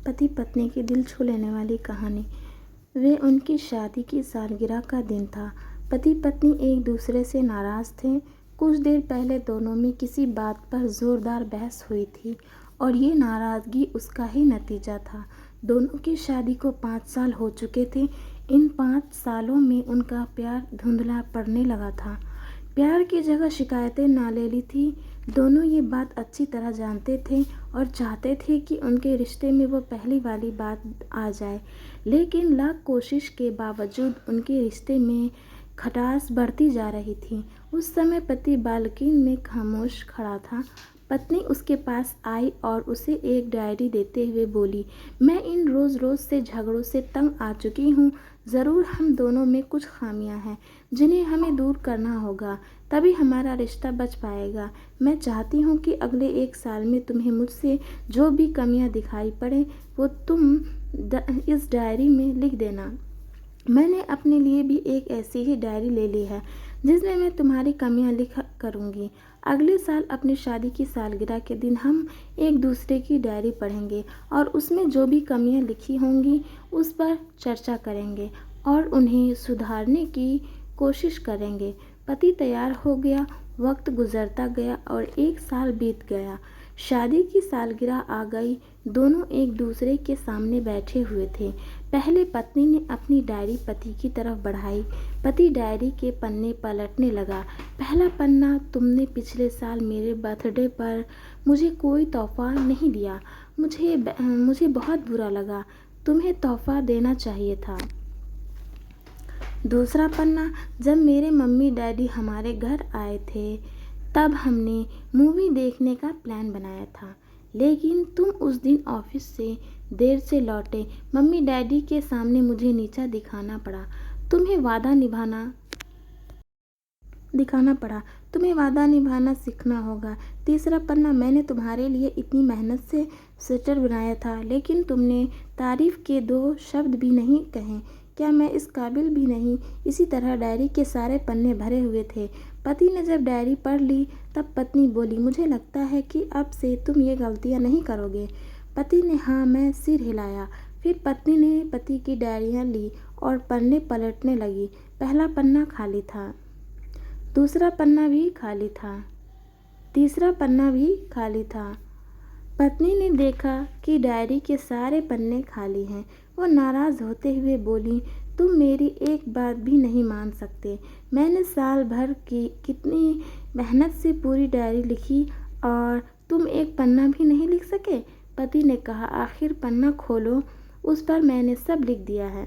पति पत्नी की दिल छू लेने वाली कहानी। वे उनकी शादी की सालगिरह का दिन था। पति पत्नी एक दूसरे से नाराज़ थे। कुछ देर पहले दोनों में किसी बात पर ज़ोरदार बहस हुई थी और ये नाराज़गी उसका ही नतीजा था। दोनों की शादी को 5 साल हो चुके थे। इन 5 सालों में उनका प्यार धुंधला पड़ने लगा था। प्यार की जगह शिकायतें ना ले ली थी। दोनों ये बात अच्छी तरह जानते थे और चाहते थे कि उनके रिश्ते में वो पहली वाली बात आ जाए, लेकिन लाख कोशिश के बावजूद उनके रिश्ते में खटास बढ़ती जा रही थी। उस समय पति बालकनी में खामोश खड़ा था। पत्नी उसके पास आई और उसे एक डायरी देते हुए बोली, मैं इन रोज़ से झगड़ों से तंग आ चुकी हूँ। ज़रूर हम दोनों में कुछ खामियां हैं जिन्हें हमें दूर करना होगा, तभी हमारा रिश्ता बच पाएगा। मैं चाहती हूँ कि अगले 1 साल में तुम्हें मुझसे जो भी कमियां दिखाई पड़े वो तुम इस डायरी में लिख देना। मैंने अपने लिए भी एक ऐसी ही डायरी ले ली है जिसमें मैं तुम्हारी कमियां लिखा करूँगी। अगले साल अपनी शादी की सालगिरह के दिन हम एक दूसरे की डायरी पढ़ेंगे और उसमें जो भी कमियां लिखी होंगी उस पर चर्चा करेंगे और उन्हें सुधारने की कोशिश करेंगे। पति तैयार हो गया। वक्त गुजरता गया और 1 साल बीत गया। शादी की सालगिरह आ गई। दोनों एक दूसरे के सामने बैठे हुए थे। पहले पत्नी ने अपनी डायरी पति की तरफ बढ़ाई। पति डायरी के पन्ने पलटने लगा। पहला पन्ना, तुमने पिछले साल मेरे बर्थडे पर मुझे कोई तोहफा नहीं दिया। मुझे बहुत बुरा लगा। तुम्हें तोहफा देना चाहिए था। दूसरा पन्ना, जब मेरे मम्मी डैडी हमारे घर आए थे तब हमने मूवी देखने का प्लान बनाया था, लेकिन तुम उस दिन ऑफिस से देर से लौटे। मम्मी डैडी के सामने मुझे नीचा दिखाना पड़ा। तुम्हें वादा निभाना सीखना होगा। तीसरा पन्ना, मैंने तुम्हारे लिए इतनी मेहनत से स्वेटर बनाया था, लेकिन तुमने तारीफ के 2 शब्द भी नहीं कहे। क्या मैं इस काबिल भी नहीं? इसी तरह डायरी के सारे पन्ने भरे हुए थे। पति ने जब डायरी पढ़ ली तब पत्नी बोली, मुझे लगता है कि अब से तुम ये गलतियां नहीं करोगे। पति ने हाँ में सिर हिलाया। फिर पत्नी ने पति की डायरियां ली और पन्ने पलटने लगी। पहला पन्ना खाली था, दूसरा पन्ना भी खाली था, तीसरा पन्ना भी खाली था। पत्नी ने देखा कि डायरी के सारे पन्ने खाली हैं। वो नाराज़ होते हुए बोली, तुम मेरी एक बात भी नहीं मान सकते। मैंने साल भर की कितनी मेहनत से पूरी डायरी लिखी और तुम एक पन्ना भी नहीं लिख सके। पति ने कहा, आखिर पन्ना खोलो, उस पर मैंने सब लिख दिया है।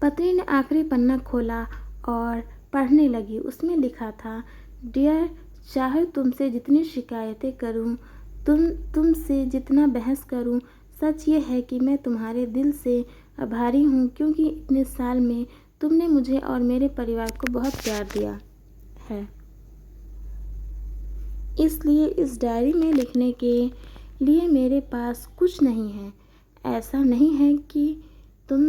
पत्नी ने आखिरी पन्ना खोला और पढ़ने लगी। उसमें लिखा था, डियर, चाहे तुमसे जितनी शिकायतें करूं, तुमसे जितना बहस करूं, सच ये है कि मैं तुम्हारे दिल से आभारी हूँ, क्योंकि इतने साल में तुमने मुझे और मेरे परिवार को बहुत प्यार दिया है। इसलिए इस डायरी में लिखने के लिए मेरे पास कुछ नहीं है। ऐसा नहीं है कि तुम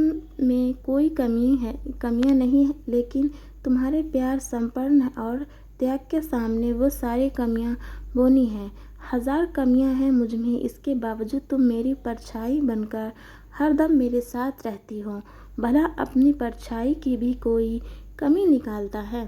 में कोई कमियां नहीं है, लेकिन तुम्हारे प्यार, समर्पण और त्याग के सामने वो सारी कमियां बोनी हैं। 1000 कमियां हैं मुझ में, इसके बावजूद तुम मेरी परछाई बनकर हरदम मेरे साथ रहती हो। भला अपनी परछाई की भी कोई कमी निकालता है?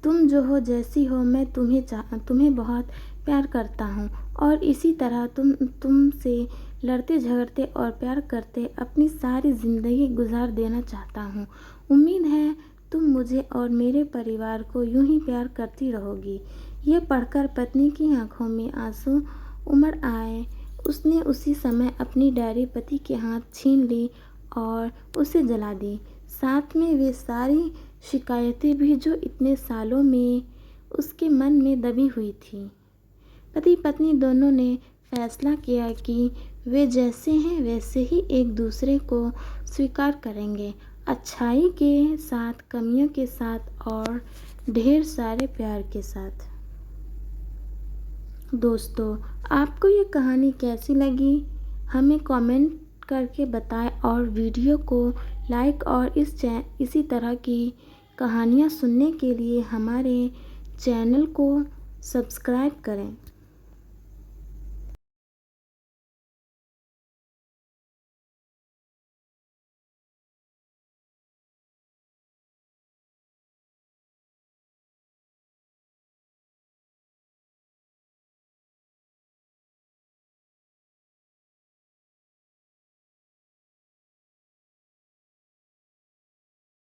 तुम जो हो, जैसी हो, मैं तुम्हें बहुत प्यार करता हूँ और इसी तरह तुमसे लड़ते झगड़ते और प्यार करते अपनी सारी ज़िंदगी गुजार देना चाहता हूँ। उम्मीद है तुम मुझे और मेरे परिवार को यूं ही प्यार करती रहोगी। ये पढ़कर पत्नी की आंखों में आंसू उमड़ आए। उसने उसी समय अपनी डायरी पति के हाथ छीन ली और उसे जला दी, साथ में वे सारी शिकायतें भी जो इतने सालों में उसके मन में दबी हुई थी। पति पत्नी दोनों ने फैसला किया कि वे जैसे हैं वैसे ही एक दूसरे को स्वीकार करेंगे, अच्छाई के साथ, कमियों के साथ और ढेर सारे प्यार के साथ। दोस्तों, आपको ये कहानी कैसी लगी हमें कमेंट करके बताएं और वीडियो को लाइक और इसी तरह की कहानियाँ सुनने के लिए हमारे चैनल को सब्सक्राइब करें।